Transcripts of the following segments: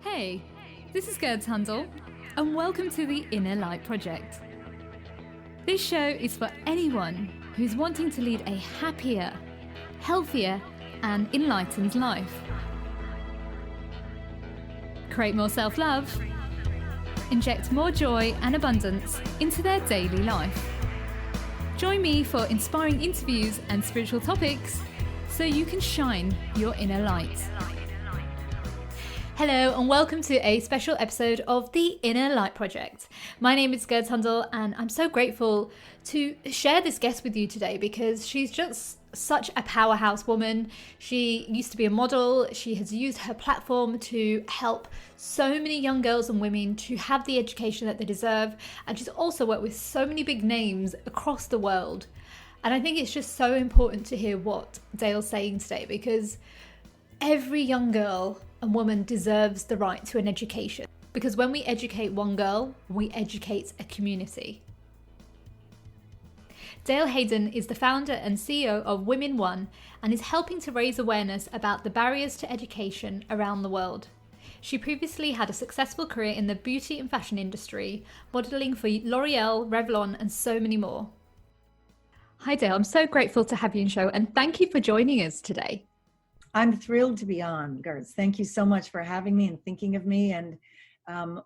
Hey, this is Gerd Handel, and welcome to the Inner Light Project. This show is for anyone who's wanting to lead a happier, healthier, and enlightened life. Create more self-love, inject more joy and abundance into their daily life. Join me for inspiring interviews and spiritual topics so you can shine your inner light. Hello and welcome to a special episode of the Inner Light Project. My name is Gerd Handel and I'm so grateful to share this guest with you today because she's just such a powerhouse woman. She used to be a model. She has used her platform to help so many young girls and women to have the education that they deserve. And she's also worked with so many big names across the world. And I think it's just so important to hear what Dayle's saying today because every young girl and woman deserves the right to an education. Because when we educate one girl, we educate a community. Dayle Haddon is the founder and CEO of Women One and is helping to raise awareness about the barriers to education around the world. She previously had a successful career in the beauty and fashion industry, modelling for L'Oreal, Revlon, and so many more. Hi Dayle, I'm so grateful to have you on the show and thank you for joining us today. I'm thrilled to be on, Gertz. Thank you so much for having me and thinking of me, and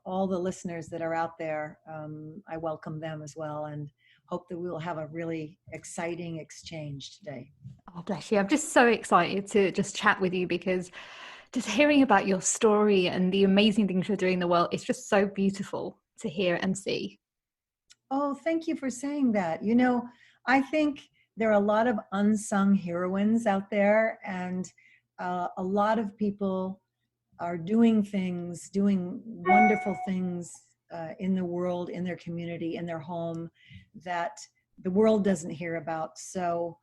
all the listeners that are out there. I welcome them as well and hope that we will have a really exciting exchange today. Oh, bless you. I'm just so excited to just chat with you because just hearing about your story and the amazing things you're doing in the world, it's just so beautiful to hear and see. Oh, thank you for saying that. You know, I think there are a lot of unsung heroines out there, and a lot of people are doing wonderful things in the world, in their community, in their home that the world doesn't hear about. So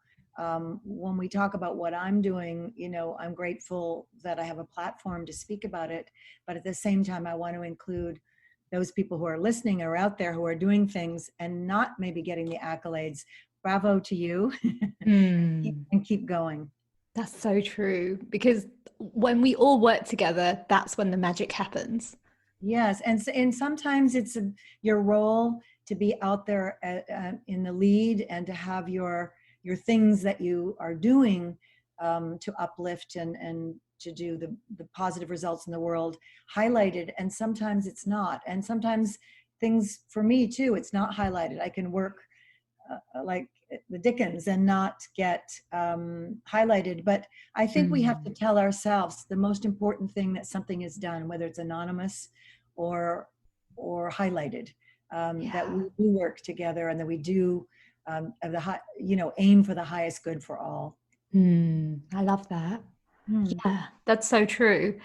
when we talk about what I'm doing, you know, I'm grateful that I have a platform to speak about it. But at the same time, I want to include those people who are listening or out there who are doing things and not maybe getting the accolades. Bravo to you. And keep going. That's so true, because when we all work together, that's when the magic happens. Yes, and sometimes it's your role to be out there in the lead and to have your things that you are doing to uplift and to do the positive results in the world highlighted, and sometimes it's not. And sometimes things, for me too, it's not highlighted. I can work like the Dickens and not get highlighted. But I think we have to tell ourselves the most important thing that something is done, whether it's anonymous or highlighted, that we do work together and that we do aim for the highest good for all. I love that. Yeah, that's so true.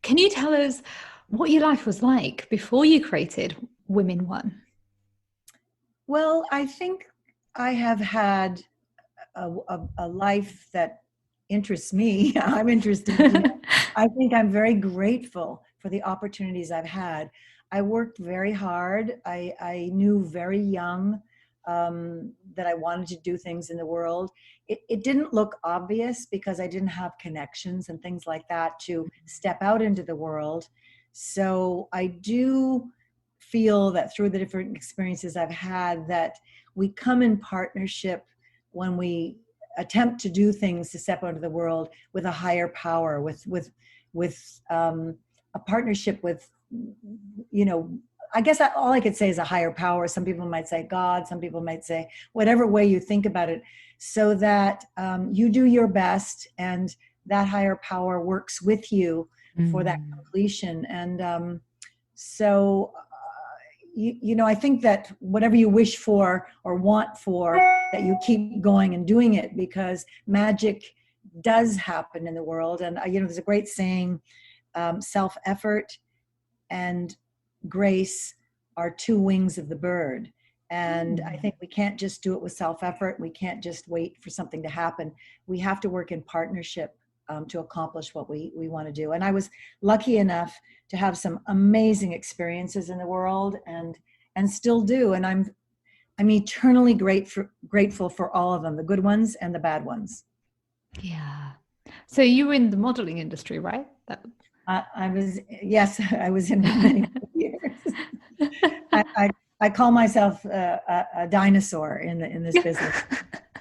Can you tell us what your life was like before you created Women One? Well, I think I have had a life that interests me. I'm interested in it. I think I'm very grateful for the opportunities I've had. I worked very hard. I knew very young that I wanted to do things in the world. It didn't look obvious because I didn't have connections and things like that to step out into the world. So I do feel that through the different experiences I've had that we come in partnership when we attempt to do things to step out into the world with a higher power, with a partnership with, you know, I guess all I could say is a higher power. Some people might say God, some people might say whatever way you think about it, so that you do your best and that higher power works with you for that completion. And I think that whatever you wish for or want for, that you keep going and doing it, because magic does happen in the world. And, there's a great saying, self-effort and grace are two wings of the bird. And I think we can't just do it with self-effort. We can't just wait for something to happen. We have to work in partnership to accomplish what we want to do. And I was lucky enough to have some amazing experiences in the world and still do. And I'm eternally grateful for all of them, the good ones and the bad ones. Yeah. So you were in the modeling industry, right? I was, yes, I was in many years. I call myself a dinosaur in this business.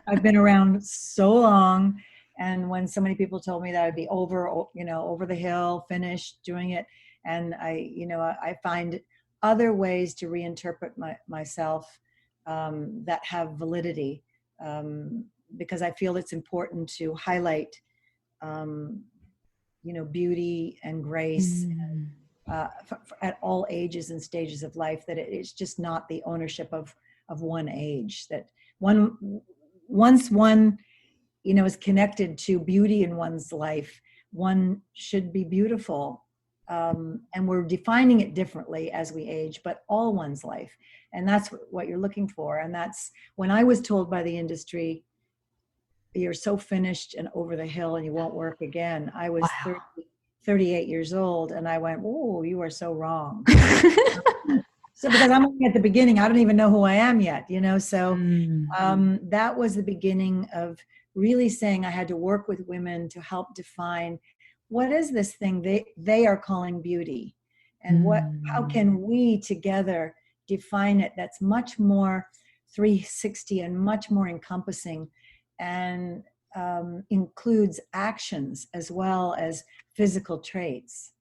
I've been around so long, and when so many people told me that I'd be over the hill, finished doing it, and I find other ways to reinterpret myself that have validity, because I feel it's important to highlight, um, beauty and grace Mm. at all ages and stages of life, that it's just not the ownership of one age, that once one is connected to beauty in one's life, one should be beautiful, and we're defining it differently as we age, but all one's life, and that's what you're looking for. And that's when I was told by the industry, you're so finished and over the hill and you won't work again. I was Wow. 38 years old, and I went, oh, you are so wrong. So because I'm only at the beginning, I don't even know who I am yet, so Mm. that was the beginning of really saying I had to work with women to help define what is this thing they are calling beauty, and how Mm. can we together define it that's much more 360 and much more encompassing, and includes actions as well as physical traits,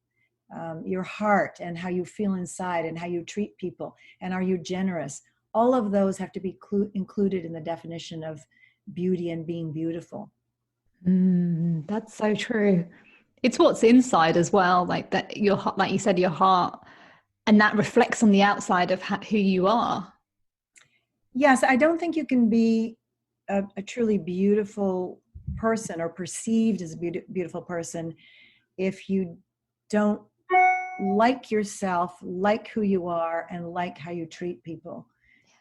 your heart and how you feel inside and how you treat people, and are you generous. All of those have to be included in the definition of beauty and being beautiful. Mm. That's so true. It's what's inside as well, like that your heart, like you said, your heart, and that reflects on the outside of who you are. Yes, I don't think you can be a truly beautiful person or perceived as a beautiful person if you don't like yourself, like who you are, and like how you treat people.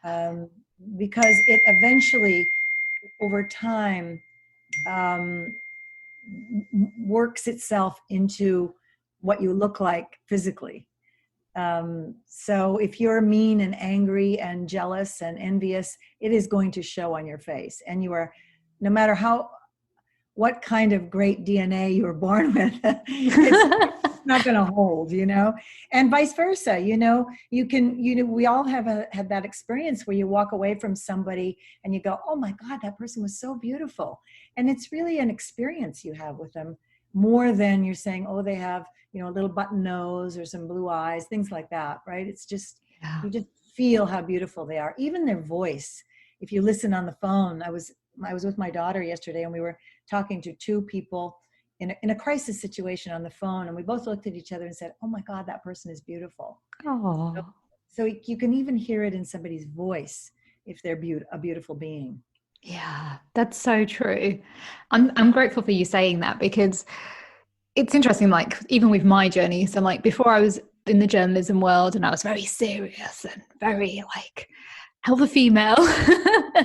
Um, because it eventually, over time, um, works itself into what you look like physically. So if you're mean and angry and jealous and envious, it is going to show on your face. And you are, no matter what kind of great DNA you were born with, it's not going to hold, and vice versa. We all have had that experience where you walk away from somebody and you go, oh my God, that person was so beautiful. And it's really an experience you have with them, more than you're saying, oh, they have, a little button nose or some blue eyes, things like that, right? It's just, Yeah. you just feel how beautiful they are. Even their voice. If you listen on the phone, I was with my daughter yesterday, and we were talking to two people in a crisis situation on the phone, and we both looked at each other and said, oh my God, that person is beautiful. So, Oh, so you can even hear it in somebody's voice if they're a beautiful being. yeah, that's so true. I'm grateful for you saying that, because it's interesting, like even with my journey. So like before I was in the journalism world and I was very serious and very like alpha female. Yeah.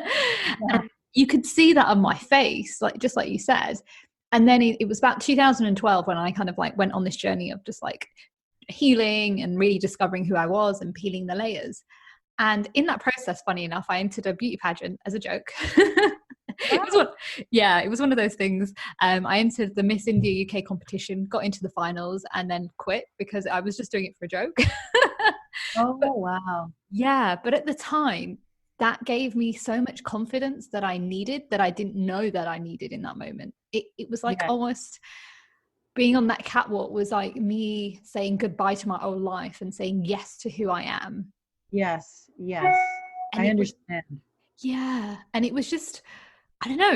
And you could see that on my face, like just like you said. And then it was about 2012 when I kind of like went on this journey of just like healing and really discovering who I was and peeling the layers. And in that process, funny enough, I entered a beauty pageant as a joke. Wow. It was one of those things. I entered the Miss India UK competition, got into the finals, and then quit because I was just doing it for a joke. Oh, But wow. yeah, but at the time, that gave me so much confidence that I needed, that I didn't know that I needed in that moment. It was like Yeah. almost being on that catwalk was like me saying goodbye to my old life and saying yes to who I am. Yes. Yes. And I it was, understand. yeah. And it was just, I don't know,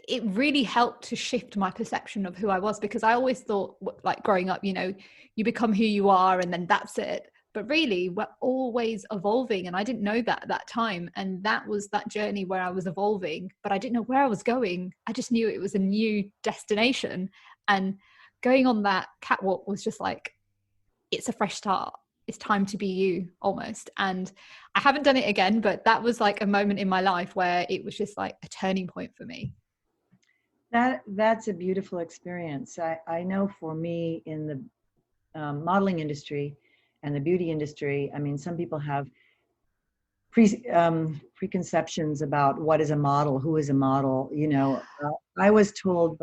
it really helped to shift my perception of who I was, because I always thought, like growing up, you become who you are and then that's it. But really, we're always evolving. And I didn't know that at that time. And that was that journey where I was evolving, but I didn't know where I was going. I just knew it was a new destination. And going on that catwalk was just like, it's a fresh start. It's time to be you almost. And I haven't done it again, but that was like a moment in my life where it was just like a turning point for me. That's a beautiful experience. I know for me in the modeling industry and the beauty industry, I mean, some people have preconceptions about what is a model, who is a model. I was told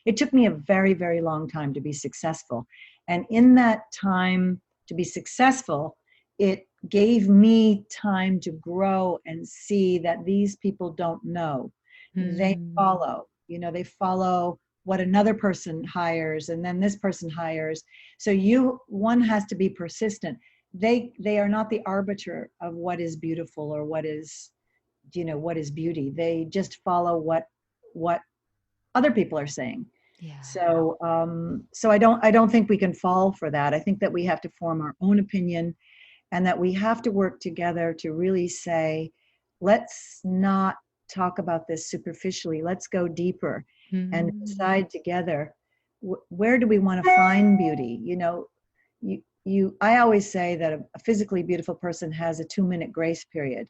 it took me a very, very long time to be successful. And in that time to be successful, it gave me time to grow and see that these people don't know. They follow what another person hires, and then this person hires. So one has to be persistent. They are not the arbiter of what is beautiful or what is beauty. They just follow what other people are saying. Yeah. So I don't think we can fall for that. I think that we have to form our own opinion, and that we have to work together to really say, let's not talk about this superficially. Let's go deeper and decide together, where do we want to find beauty? I always say that a physically beautiful person has a 2-minute grace period,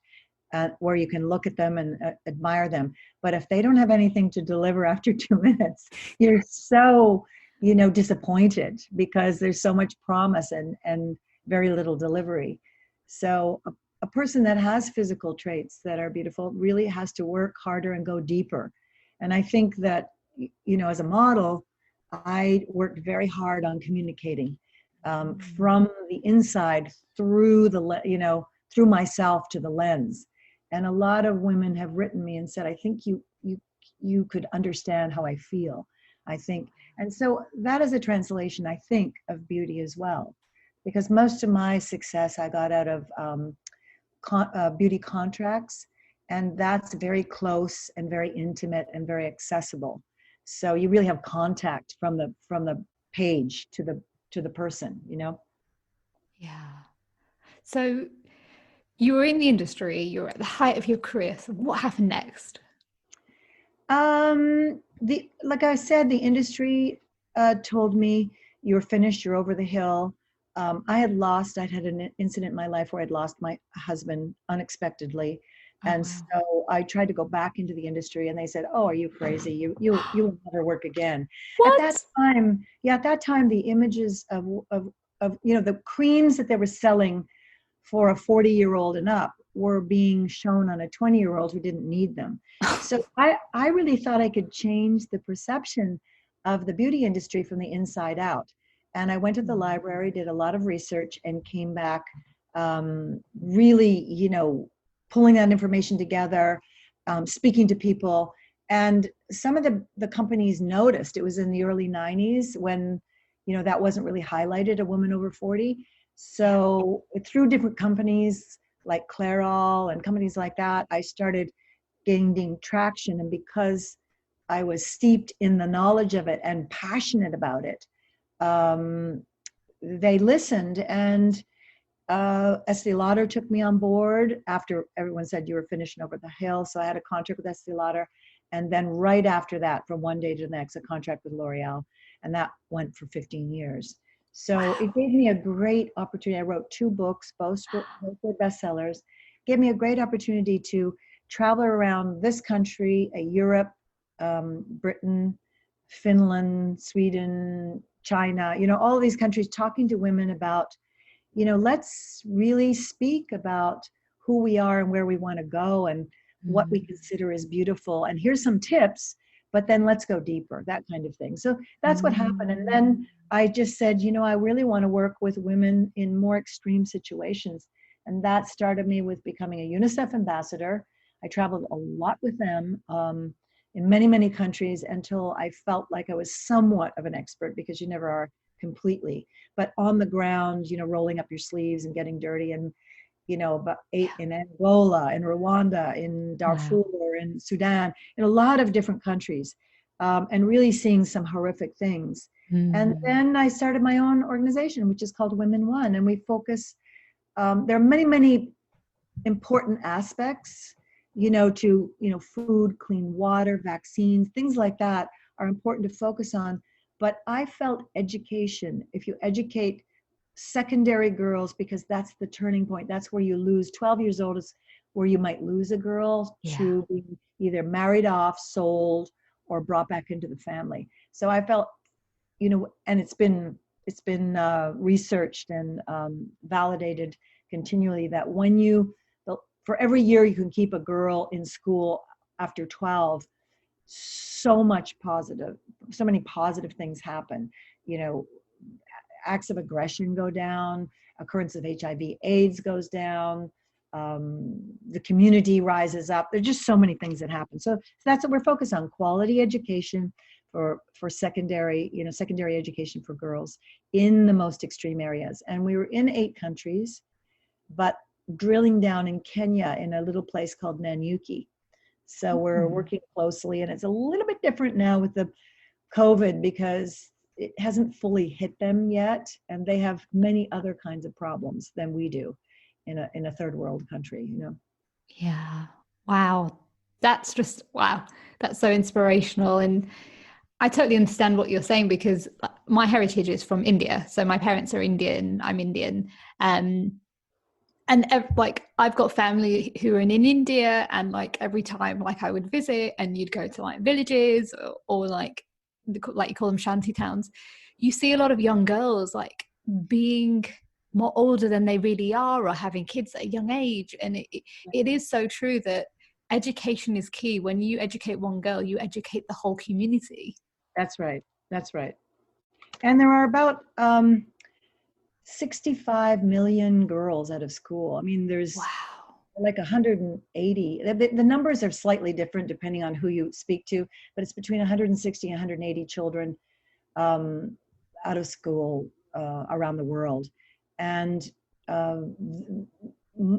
where you can look at them and admire them. But if they don't have anything to deliver after 2 minutes, you're so, disappointed, because there's so much promise and very little delivery. So a person that has physical traits that are beautiful really has to work harder and go deeper. And I think that, as a model, I worked very hard on communicating from the inside through through myself to the lens. And a lot of women have written me and said, I think you could understand how I feel, I think. And so that is a translation, I think, of beauty as well. Because most of my success I got out of beauty contracts, and that's very close and very intimate and very accessible. So you really have contact from the page to the person, Yeah. So you were in the industry, you're at the height of your career. So what happened next? Like I said, the industry told me, you're finished, you're over the hill. I'd had an incident in my life where I'd lost my husband unexpectedly. And so I tried to go back into the industry, and they said, oh, are you crazy? You will never work again. What? At that time, the images of the creams that they were selling for a 40-year-old and up were being shown on a 20-year-old who didn't need them. So I really thought I could change the perception of the beauty industry from the inside out. And I went to the library, did a lot of research, and came back really, pulling that information together, speaking to people. And some of the companies noticed. It was in the early 90s when, that wasn't really highlighted, a woman over 40. So through different companies like Clairol and companies like that, I started gaining traction. And because I was steeped in the knowledge of it and passionate about it, they listened. And Estee Lauder took me on board after everyone said you were finishing over the hill. So I had a contract with Estee Lauder. And then right after that, from one day to the next, a contract with L'Oreal. And that went for 15 years. So it gave me a great opportunity. I wrote 2 books, both were bestsellers. Gave me a great opportunity to travel around this country, Europe, Britain, Finland, Sweden, China, all these countries, talking to women about, let's really speak about who we are and where we want to go and what we consider as beautiful. And here's some tips, but then let's go deeper, that kind of thing. So that's what happened. And then I just said, I really want to work with women in more extreme situations. And that started me with becoming a UNICEF ambassador. I traveled a lot with them in many, many countries until I felt like I was somewhat of an expert, because you never are completely, but on the ground, rolling up your sleeves and getting dirty. And about 8 in Angola, in Rwanda, in Darfur, in Sudan, in a lot of different countries, and really seeing some horrific things. And then I started my own organization, which is called Women One, and we focus. There are many, many important aspects, to food, clean water, vaccines, things like that are important to focus on. But I felt education. If you educate secondary girls, because that's the turning point. That's where you lose. 12 years old is where you might lose a girl to be either married off, sold, or brought back into the family. So I felt, and it's been researched and validated continually that when for every year you can keep a girl in school after 12, so many positive things happen. You know, acts of aggression go down, occurrence of HIV AIDS goes down, the community rises up. There's just so many things that happen. So that's what we're focused on: quality education for secondary, secondary education for girls in the most extreme areas. And we were in 8 countries, but drilling down in Kenya in a little place called Nanyuki. So we're working closely, and it's a little bit different now with the COVID because it hasn't fully hit them yet, and they have many other kinds of problems than we do in a third world country, Yeah. Wow. That's just, wow. That's so inspirational. And I totally understand what you're saying because my heritage is from India. So my parents are Indian, I'm Indian. And like I've got family who are in India, and like every time like I would visit and you'd go to like villages or like you call them shanty towns, you see a lot of young girls like being more older than they really are or having kids at a young age. And it is so true that education is key. When you educate one girl, you educate the whole community. That's right. That's right. And there are about 65 million girls out of school. I mean, there's like 180. The numbers are slightly different depending on who you speak to, but it's between 160 and 180 children out of school around the world. And the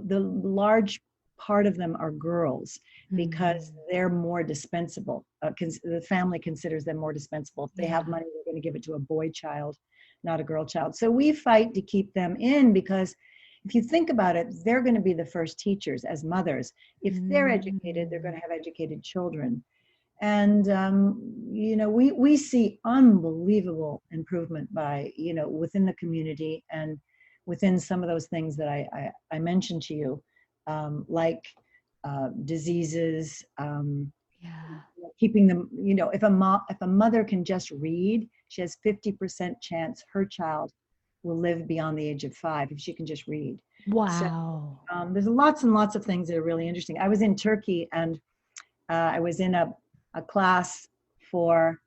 large part of them are girls because they're more dispensable. The family considers them more dispensable. If they have money, they're going to give it to a boy child, not a girl child. So we fight to keep them in because if you think about it, they're going to be the first teachers as mothers. If they're educated, they're going to have educated children. And, we see unbelievable improvement by, within the community and within some of those things that I mentioned to you, like diseases, keeping them, if a mother can just read, she has 50% chance her child will live beyond the age of 5 if she can just read. Wow. So, there's lots and lots of things that are really interesting. I was in Turkey and I was in a class for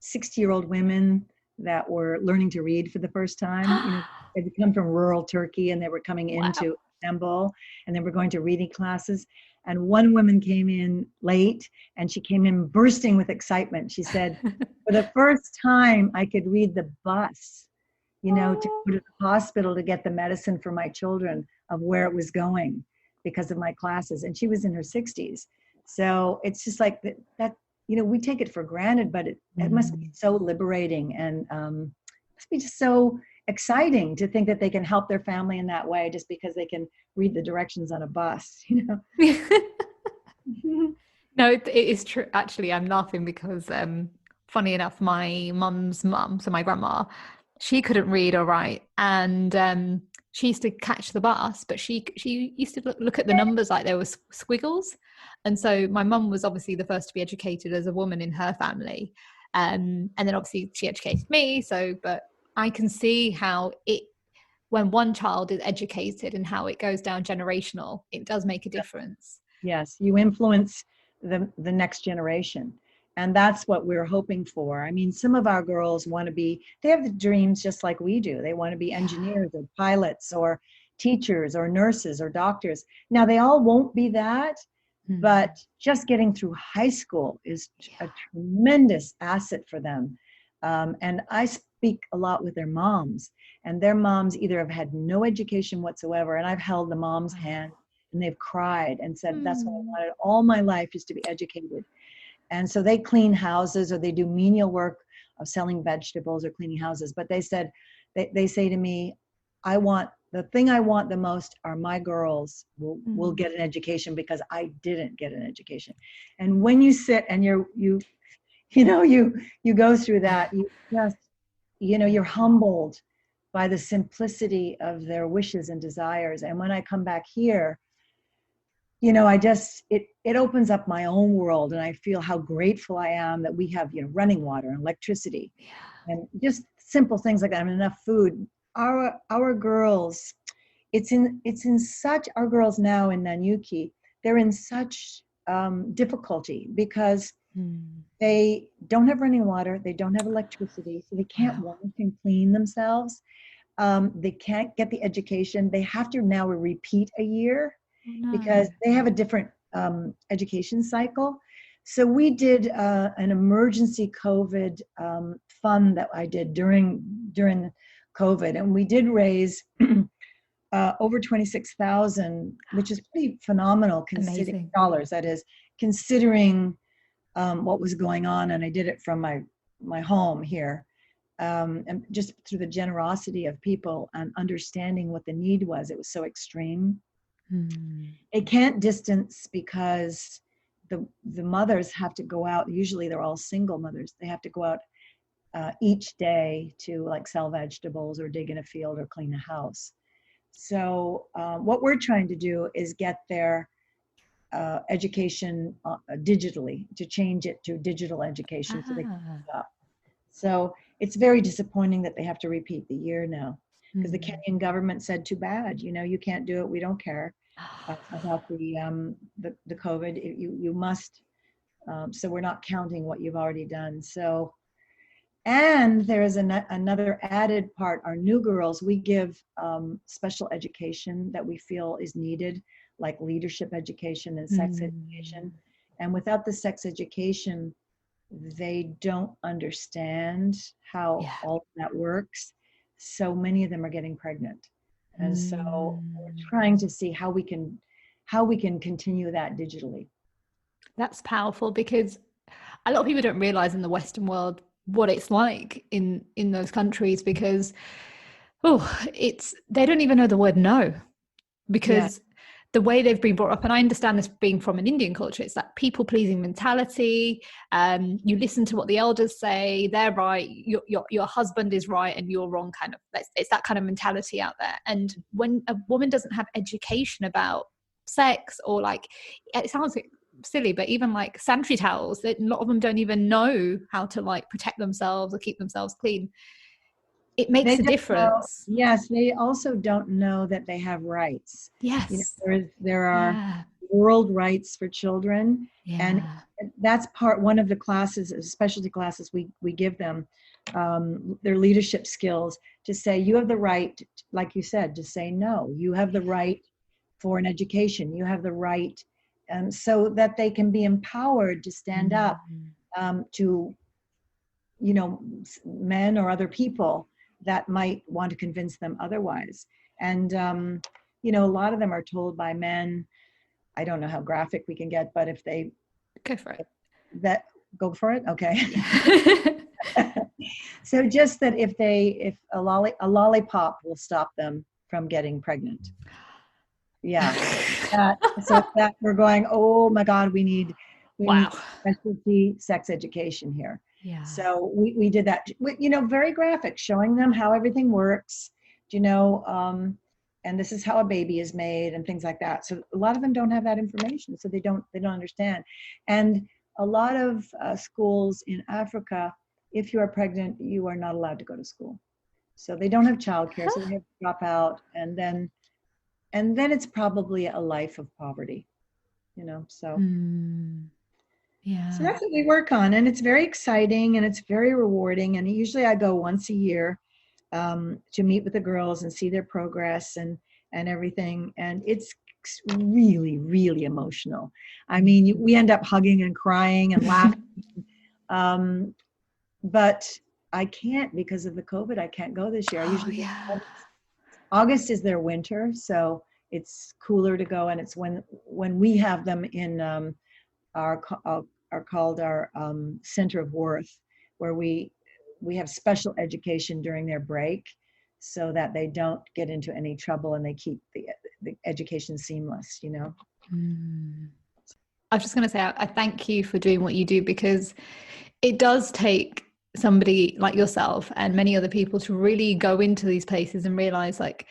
60-year-old women that were learning to read for the first time. They'd come from rural Turkey and they were coming into Istanbul and they were going to reading classes. And one woman came in late and she came in bursting with excitement. She said, for the first time I could read the bus, to go to the hospital to get the medicine for my children of where it was going because of my classes. And she was in her 60s. So it's just like that we take it for granted, but it must be so liberating and must be just so exciting to think that they can help their family in that way just because they can read the directions on a bus, No, it is true. Actually, I'm laughing because funny enough, my mum's mum, so my grandma, she couldn't read or write, and she used to catch the bus, but she used to look at the numbers like there was squiggles. And so my mum was obviously the first to be educated as a woman in her family, and then obviously she educated me. But I can see how when one child is educated and how it goes down generational, it does make a difference. Yes, you influence the next generation. And that's what we're hoping for. I mean, some of our girls they have the dreams just like we do. They want to be engineers or pilots or teachers or nurses or doctors. Now, they all won't be that, but just getting through high school is a tremendous asset for them. And I speak a lot with their moms, and their moms either have had no education whatsoever, and I've held the mom's hand and they've cried and said, that's what I wanted all my life, is to be educated. And so they clean houses or they do menial work of selling vegetables or cleaning houses. But they said, they say to me, the thing I want the most are my girls will get an education because I didn't get an education. And when you sit and you go through that, you just, you're humbled by the simplicity of their wishes and desires. And when I come back here, it opens up my own world, and I feel how grateful I am that we have, running water and electricity and just simple things like that, and enough food. Our girls, it's in such, our girls now in Nanyuki, they're in such difficulty because they don't have running water, they don't have electricity, so they can't Wow. wash and clean themselves. They can't get the education. They have to now repeat a year Oh, no. because they have a different education cycle. So we did an emergency COVID fund that I did during COVID, and we did raise over 26,000, which is pretty phenomenal considering Amazing. dollars. That is considering what was going on, and I did it from my home here, and just through the generosity of people and understanding what the need was. It was so extreme. It can't distance because the mothers have to go out. Usually they're all single mothers. They have to go out each day to like sell vegetables or dig in a field or clean a house. So what we're trying to do is get their education digitally, to change it to digital education so they can keep up. So it's very disappointing that they have to repeat the year now, because the Kenyan government said, too bad, you can't do it. We don't care about the COVID. You must. So we're not counting what you've already done. So, and there is another added part. Our new girls, we give special education that we feel is needed, like leadership education and sex education. And without the sex education, they don't understand how all that works. So many of them are getting pregnant. And so we're trying to see how we can continue that digitally. That's powerful, because a lot of people don't realize in the Western world what it's like in those countries, because they don't even know the word no, because the way they've been brought up. And I understand this being from an Indian culture, it's that people pleasing mentality. You listen to what the elders say, they're right, your husband is right and you're wrong, kind of. It's that kind of mentality out there. And when a woman doesn't have education about sex, or like, it sounds silly, but even like sanitary towels, that a lot of them don't even know how to like protect themselves or keep themselves clean. It makes a difference. Yes, they also don't know that they have rights. Yes. There are world rights for children, and that's one of the classes, specialty classes we give them, their leadership skills, to say you have the right, like you said, to say no. You have the right for an education. You have the right, so that they can be empowered to stand up to men or other people that might want to convince them otherwise. And a lot of them are told by men, I don't know how graphic we can get, but if they go for it, go for it. Okay. So just that if a lollipop will stop them from getting pregnant. Yeah. So that we're going, oh my God, we need specialty sex education here. Yeah. So we did that, very graphic, showing them how everything works, and this is how a baby is made and things like that. So a lot of them don't have that information, so they don't understand. And a lot of schools in Africa, if you are pregnant, you are not allowed to go to school. So they don't have childcare, so they have to drop out, and then it's probably a life of poverty, so. Yeah. So that's what we work on, and it's very exciting and it's very rewarding. And usually I go once a year to meet with the girls and see their progress and everything. And it's really, really emotional. I mean, we end up hugging and crying and laughing. But I can't, because of the COVID. I can't go this year. Usually August is their winter, so it's cooler to go, and it's when we have them in are called our Center of Worth, where we have special education during their break, so that they don't get into any trouble and they keep the education seamless, I was just going to say, I thank you for doing what you do, because it does take somebody like yourself and many other people to really go into these places and realize, like,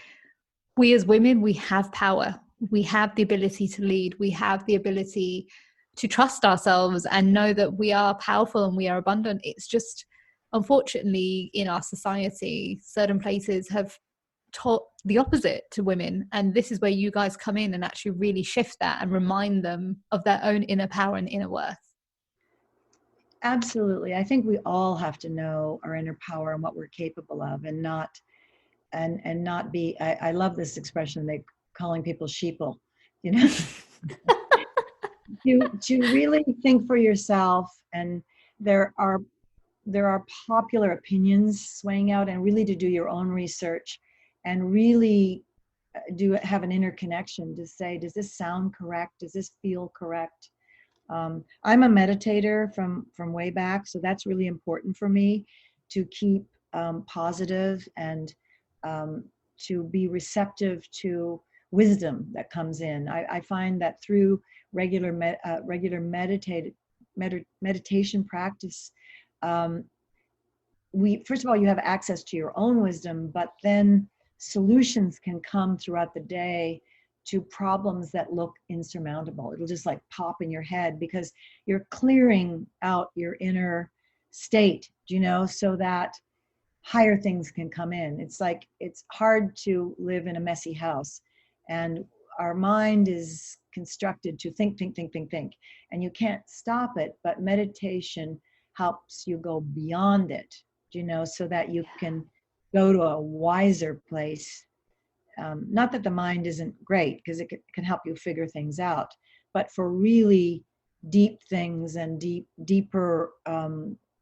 we as women, we have power. We have the ability to lead. We have the ability to trust ourselves and know that we are powerful and we are abundant. It's just, unfortunately, in our society, certain places have taught the opposite to women, and this is where you guys come in and actually really shift that and remind them of their own inner power and inner worth. Absolutely. I think we all have to know our inner power and what we're capable of, and not be, I love this expression, they calling people sheeple, you know, to really think for yourself. And there are popular opinions swaying out, and really to do your own research and really have an inner connection to say, does this sound correct? Does this feel correct? I'm a meditator from way back, so that's really important for me to keep positive and to be receptive to wisdom that comes in. I find that through regular meditation practice, first of all, you have access to your own wisdom, but then solutions can come throughout the day to problems that look insurmountable. It'll just like pop in your head because you're clearing out your inner state, so that higher things can come in. It's like, it's hard to live in a messy house, and our mind is constructed to think, and you can't stop it, but meditation helps you go beyond it, so that you can go to a wiser place. Not that the mind isn't great, because it can help you figure things out, but for really deep things and deeper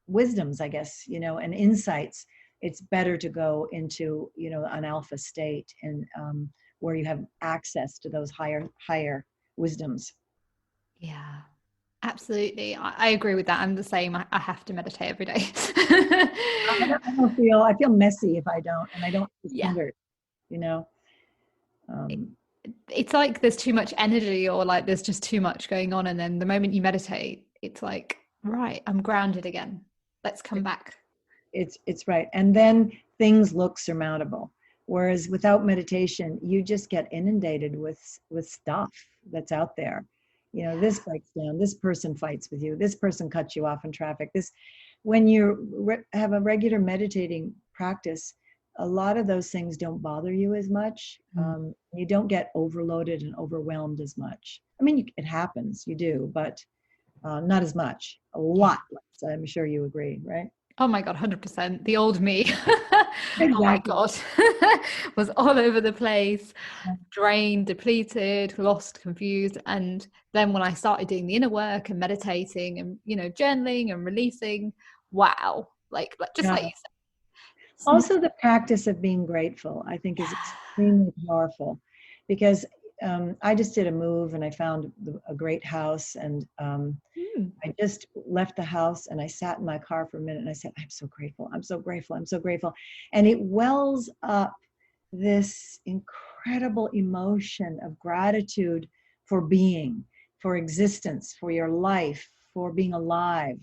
wisdoms, I guess, and insights, it's better to go into, an alpha state, and where you have access to those higher wisdoms. Yeah, absolutely. I agree with that. I'm the same. I have to meditate every day. I feel messy if I don't, and I don't feel centered, It's like there's too much energy, or like there's just too much going on, and then the moment you meditate, it's like, right, I'm grounded again. Let's come back. It's right. And then things look surmountable. Whereas without meditation, you just get inundated with stuff that's out there. This breaks down, this person fights with you, this person cuts you off in traffic. When you have a regular meditating practice, a lot of those things don't bother you as much. You don't get overloaded and overwhelmed as much. I mean, it happens, you do, but not as much. A lot less. I'm sure you agree, right? Oh my God, 100%. The old me. Exactly. Oh my God. Was all over the place, drained, depleted, lost, confused. And then when I started doing the inner work and meditating and, journaling and releasing, wow. Like you said. Also, the practice of being grateful, I think, is extremely powerful, because I just did a move and I found a great house, and I just left the house and I sat in my car for a minute and I said, I'm so grateful. I'm so grateful. I'm so grateful. And it wells up this incredible emotion of gratitude for being, for existence, for your life, for being alive.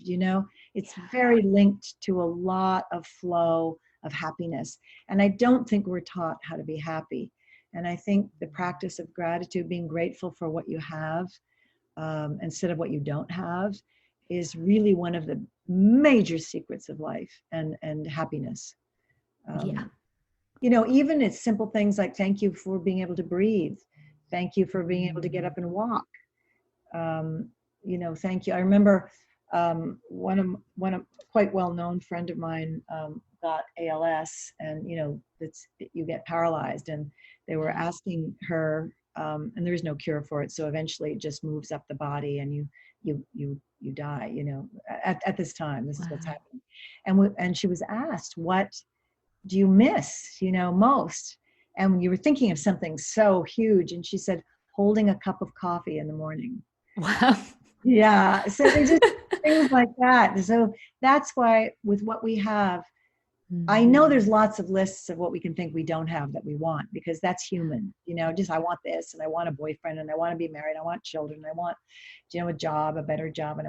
It's very linked to a lot of flow of happiness. And I don't think we're taught how to be happy. And I think the practice of gratitude, being grateful for what you have, instead of what you don't have, is really one of the major secrets of life and happiness. Even it's simple things like, thank you for being able to breathe. Thank you for being able to get up and walk. Thank you. I remember one of quite well-known friend of mine got ALS, and you get paralyzed, and they were asking her, and there's no cure for it, so eventually it just moves up the body and you die, at this time. This is what's happening. And she was asked, what do you miss, most? And you were thinking of something so huge, and she said, holding a cup of coffee in the morning. Wow. Yeah. So they just things like that. So that's why with what we have, I know there's lots of lists of what we can think we don't have that we want, because that's human, just, I want this, and I want a boyfriend, and I want to be married, I want children, I want, a job, a better job,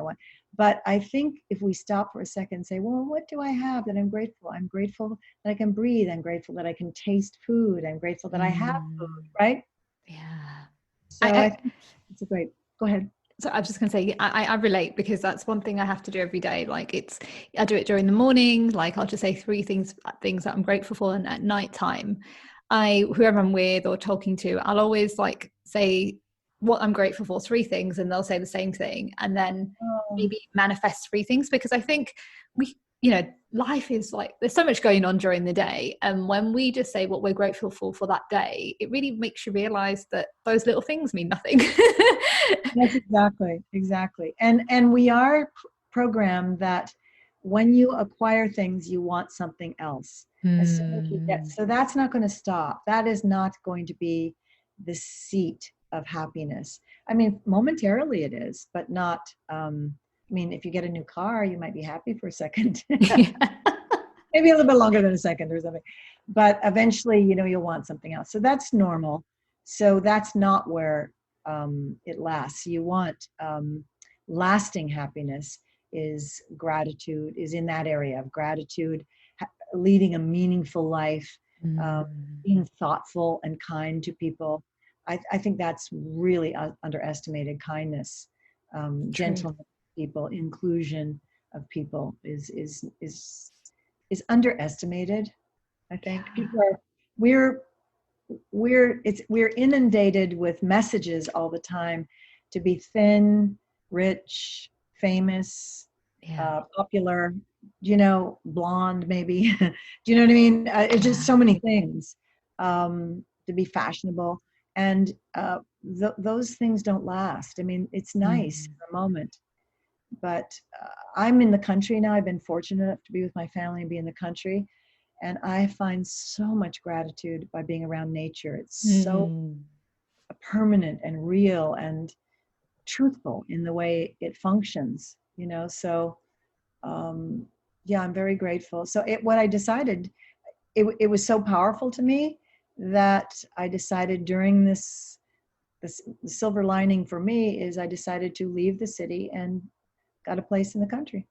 but I think if we stop for a second and say, well, what do I have that I'm grateful? I'm grateful that I can breathe. I'm grateful that I can taste food. I'm grateful that I have food, right? Yeah. So I think it's a great, go ahead. So I was just going to say, I relate, because that's one thing I have to do every day. Like I do it during the morning. Like I'll just say three things that I'm grateful for, and at night time, whoever I'm with or talking to, I'll always like say what I'm grateful for, 3 things, and they'll say the same thing, and then Oh, maybe manifest 3 things, because I think life is like, there's so much going on during the day, and when we just say what we're grateful for that day, it really makes you realize that those little things mean nothing. yes, exactly. And we are programmed that when you acquire things, you want something else. As soon as you get, so that's not going to stop. That is not going to be the seat of happiness. I mean, momentarily it is, but not. I mean, if you get a new car, you might be happy for a second. Yeah. Maybe a little bit longer than a second or something, but eventually, you'll want something else. So that's normal. So that's not where it lasts. You want lasting happiness is gratitude, is in that area of gratitude, leading a meaningful life, being thoughtful and kind to people. I think that's really underestimated. Kindness, gentleness of people, inclusion of people is underestimated. I think people are, we're inundated with messages all the time to be thin, rich, famous, popular, blonde maybe. Do you know what I mean? It's just so many things, to be fashionable, and those things don't last. I mean, it's nice for a moment, but I'm in the country now. I've been fortunate enough to be with my family and be in the country, and I find so much gratitude by being around nature. It's so permanent and real and truthful in the way it functions, so yeah, I'm very grateful. So what I decided, it was so powerful to me that I decided during this the silver lining for me is I decided to leave the city and got a place in the country.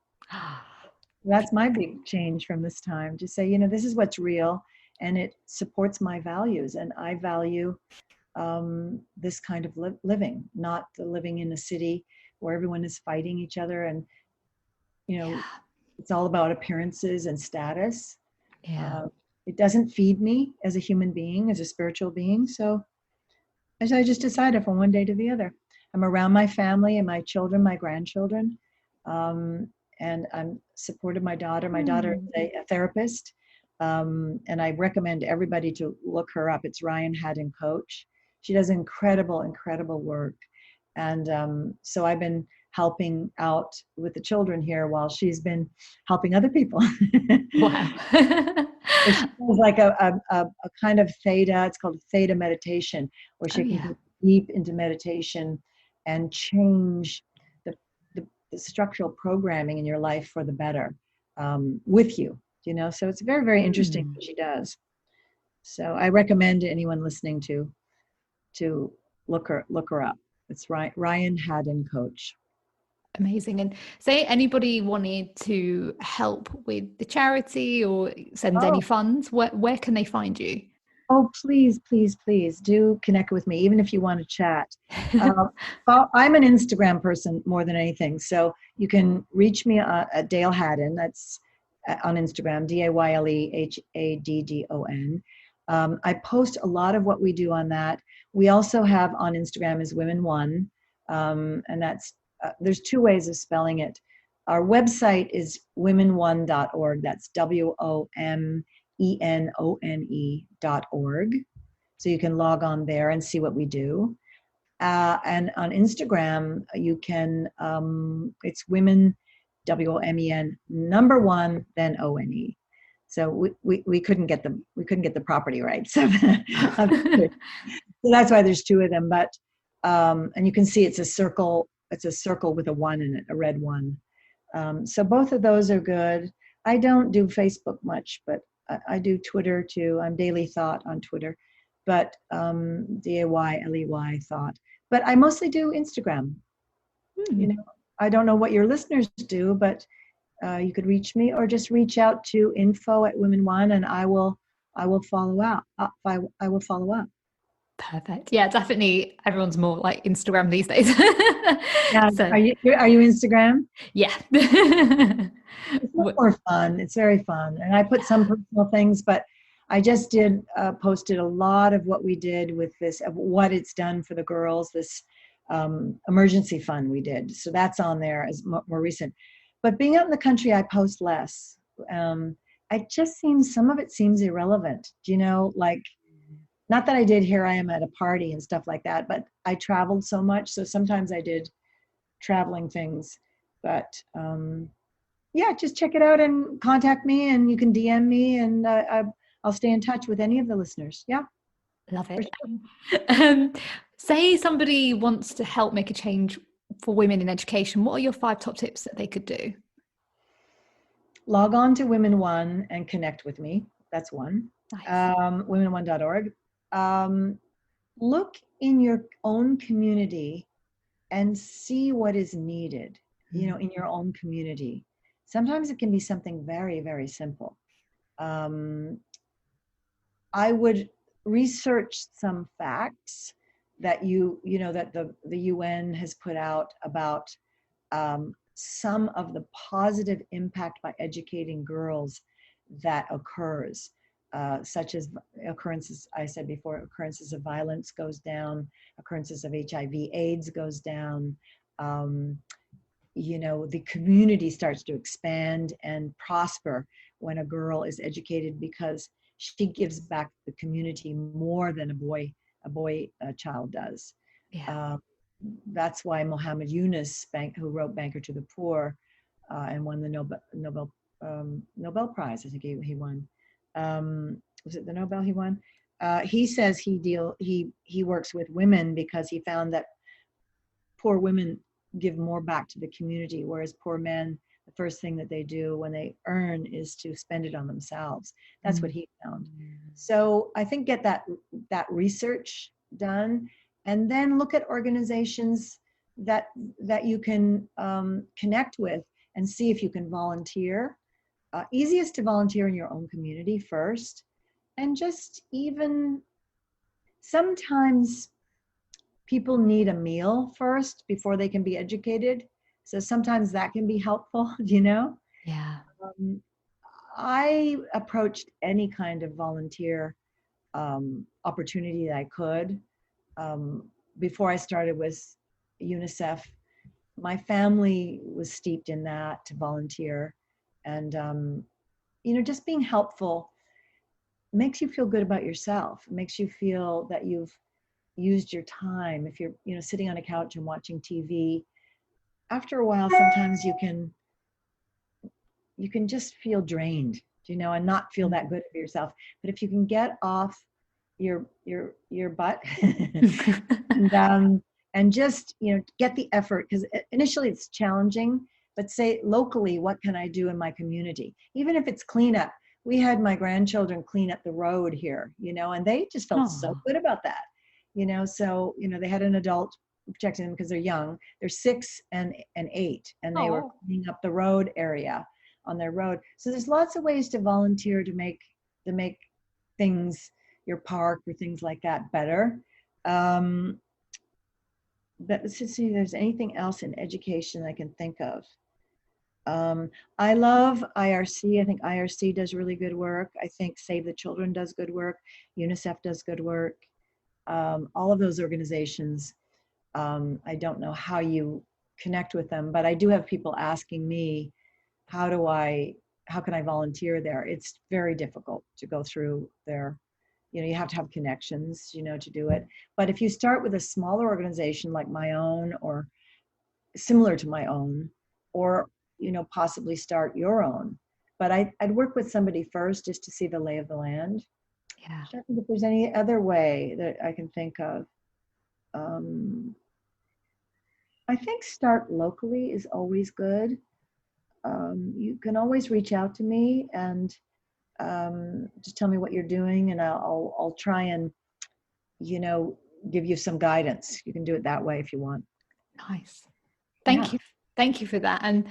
That's my big change from this time, to say, this is what's real and it supports my values, and I value this kind of living, not the living in a city where everyone is fighting each other and it's all about appearances and status. It doesn't feed me as a human being, as a spiritual being. So as I just decided from one day to the other, I'm around my family and my children, my grandchildren, and I'm supported my daughter. My daughter is a therapist, and I recommend everybody to look her up. It's Ryan Haddon Coach. She does incredible work. And so I've been helping out with the children here while she's been helping other people. Wow. It's like a kind of theta. It's called theta meditation, where she can go deep into meditation and change the structural programming in your life for the better, with you. So it's very, very interesting what she does. So I recommend to anyone listening to look her up. It's Ryan Haddon Coach. Amazing. And say anybody wanted to help with the charity or send any funds, where can they find you? Oh, please do connect with me, even if you want to chat. I'm an Instagram person more than anything. So you can reach me at Dayle Haddon. That's on Instagram, DayleHaddon. I post a lot of what we do on that. We also have on Instagram is Women One, and that's there's 2 ways of spelling it. Our website is womenone.org. That's WOMENONE.org. So you can log on there and see what we do. And on Instagram, you can, it's women, WOMEN, number 1, then ONE. So we couldn't get the property right. So that's why there's 2 of them. But and you can see it's a circle. It's a circle with a 1 in it, a red 1. So both of those are good. I don't do Facebook much, but I do Twitter too. I'm Daily Thought on Twitter, but DAYLEY Thought. But I mostly do Instagram. I don't know what your listeners do, but you could reach me or just reach out to info@womenone, and I will follow up. I will follow up. Perfect. Yeah, definitely. Everyone's more like Instagram these days. Yeah. So, are you Instagram? Yeah. It's more fun. It's very fun. And I put some personal things, but I just did posted a lot of what we did with this, of what it's done for the girls, this emergency fund we did. So that's on there as more recent. But being out in the country, I post less. It just seems, some of it seems irrelevant, you know, like, not that I did Here I Am at a Party and stuff like that, but I traveled so much. So sometimes I did traveling things, but yeah, just check it out and contact me, and you can DM me, and I'll stay in touch with any of the listeners. Yeah. Love For it. sure. Say somebody wants to help make a change for women in education. What are your 5 top tips that they could do? Log on to Women One and connect with me. That's one. Nice. Women1.org. Look in your own community and see what is needed, you know, in your own community. Sometimes it can be something very, very simple. I would research some facts that that the UN has put out about some of the positive impact by educating girls that occurs, such as occurrences, I said before, occurrences of violence goes down, occurrences of HIV/AIDS goes down. The community starts to expand and prosper when a girl is educated, because she gives back to the community more than a child does. Yeah. That's why Mohammed Yunus, who wrote Banker to the Poor, and won the Nobel Prize. I think he won. Was it the Nobel he won? He says he works with women because he found that poor women give more back to the community, whereas poor men, the first thing that they do when they earn is to spend it on themselves. That's what he found. So I think get that research done, and then look at organizations that you can connect with and see if you can volunteer. Easiest to volunteer in your own community first, and just even sometimes people need a meal first before they can be educated. So sometimes that can be helpful, Yeah. I approached any kind of volunteer opportunity that I could. Before I started with UNICEF, my family was steeped in that, to volunteer. And, just being helpful makes you feel good about yourself. It makes you feel that you've used your time. If you're, sitting on a couch and watching TV, after a while, sometimes you can just feel drained, and not feel that good of yourself. But if you can get off your butt and just, get the effort, because initially it's challenging, but say locally, what can I do in my community? Even if it's cleanup. We had my grandchildren clean up the road here, and they just felt so good about that. So, they had an adult protecting them because they're young. They're 6 and 8, and they were cleaning up the road area on their road. So there's lots of ways to volunteer to make things, your park or things like that, better. But let's see if there's anything else in education I can think of. I love IRC. I think IRC does really good work. I think Save the Children does good work. UNICEF does good work. All of those organizations, I don't know how you connect with them, but I do have people asking me, how can I volunteer there? It's very difficult to go through there. You have to have connections, to do it. But if you start with a smaller organization like my own, or similar to my own, or, possibly start your own. But I'd work with somebody first just to see the lay of the land. Yeah. I don't think if there's any other way that I can think of. I think start locally is always good. You can always reach out to me and just tell me what you're doing, and I'll try and, give you some guidance. You can do it that way if you want. Nice. Thank you. Thank you for that. And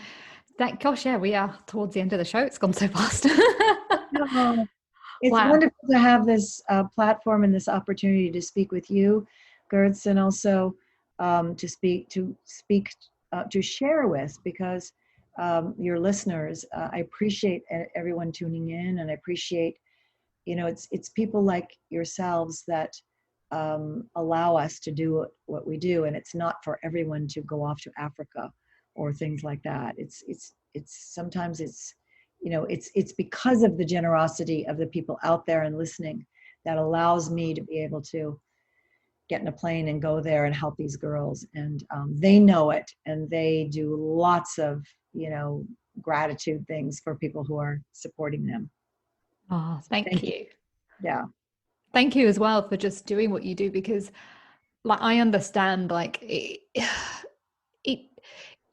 we are towards the end of the show. It's gone so fast. No, it's Wow. wonderful to have this platform and this opportunity to speak with you, Gertz, and also to share with, because your listeners. I appreciate everyone tuning in, and I appreciate it's people like yourselves that allow us to do what we do, and it's not for everyone to go off to Africa or things like that. It's sometimes it's because of the generosity of the people out there and listening that allows me to be able to get in a plane and go there and help these girls, and they know it, and they do lots of gratitude things for people who are supporting them. Oh, thank Thank you. you. Yeah. Thank you as well for just doing what you do, because like I understand like it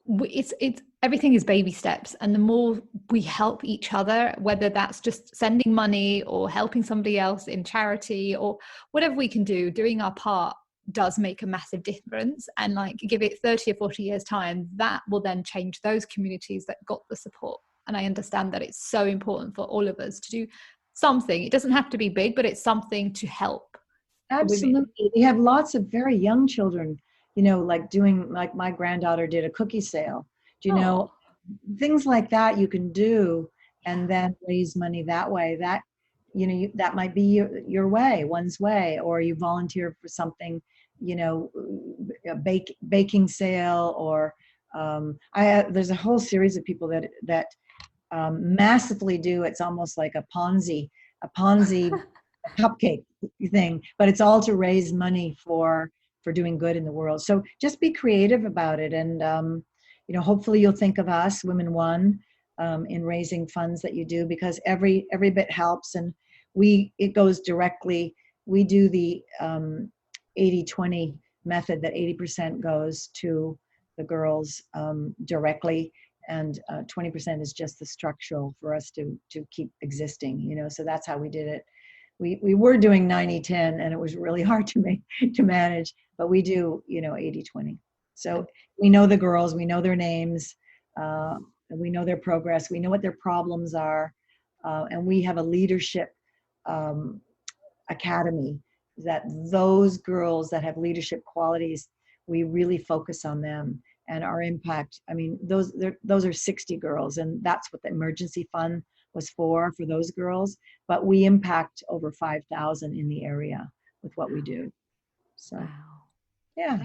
it's everything is baby steps, and the more we help each other, whether that's just sending money or helping somebody else in charity or whatever we can do, doing our part does make a massive difference. And like give it 30 or 40 years time, that will then change those communities that got the support. And I understand that it's so important for all of us to do something. It doesn't have to be big, but it's something to help the women. Absolutely. We have lots of very young children, like doing, like my granddaughter did a cookie sale. Do you Oh, know, things like that you can do and then raise money that way. That, that might be your way, one's way, or you volunteer for something, a baking sale, or there's a whole series of people that massively do. It's almost like a Ponzi cupcake thing, but it's all to raise money for doing good in the world. So just be creative about it, and hopefully you'll think of us, Women One, in raising funds that you do, because every bit helps, and it goes directly. We do the 80-20 method, that 80% goes to the girls directly, and 20% is just the structural for us to keep existing. So that's how we did it. We were doing 90-10, and it was really hard to manage, but we do 80-20. So we know the girls, we know their names, we know their progress, we know what their problems are, and we have a leadership academy, that those girls that have leadership qualities, we really focus on them and our impact. I mean, those are 60 girls, and that's what the emergency fund was for those girls, but we impact over 5,000 in the area with what we do. So wow. yeah.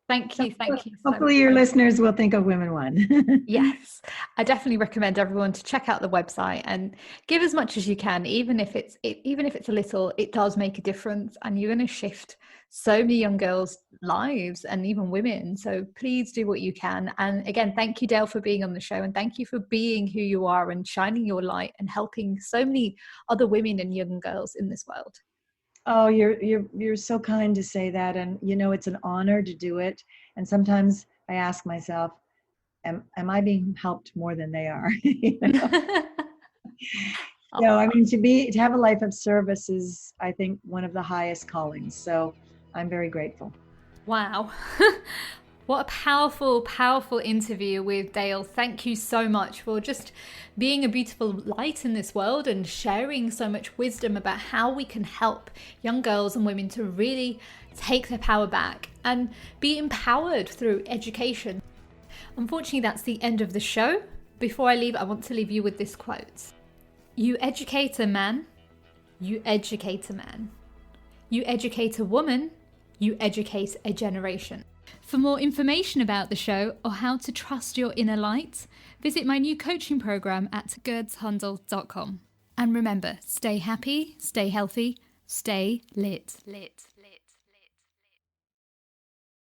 Thank you so Hopefully much. your listeners will think of Women One. Yes, I definitely recommend everyone to check out the website and give as much as you can, even if it's a little. It does make a difference, and you're going to shift so many young girls' lives and even women. So please do what you can. And again, thank you, Dayle, for being on the show, and thank you for being who you are and shining your light and helping so many other women and young girls in this world. Oh, you're so kind to say that, and it's an honor to do it. And sometimes I ask myself, am I being helped more than they are? I mean, to have a life of service is, I think, one of the highest callings. So I'm very grateful. Wow. What a powerful, powerful interview with Dayle. Thank you so much for just being a beautiful light in this world and sharing so much wisdom about how we can help young girls and women to really take their power back and be empowered through education. Unfortunately, that's the end of the show. Before I leave, I want to leave you with this quote. You educate a man, you educate a man. You educate a woman, you educate a generation. For more information about the show or how to trust your inner light, visit my new coaching program at gerdshundel.com. And remember, stay happy, stay healthy, stay lit.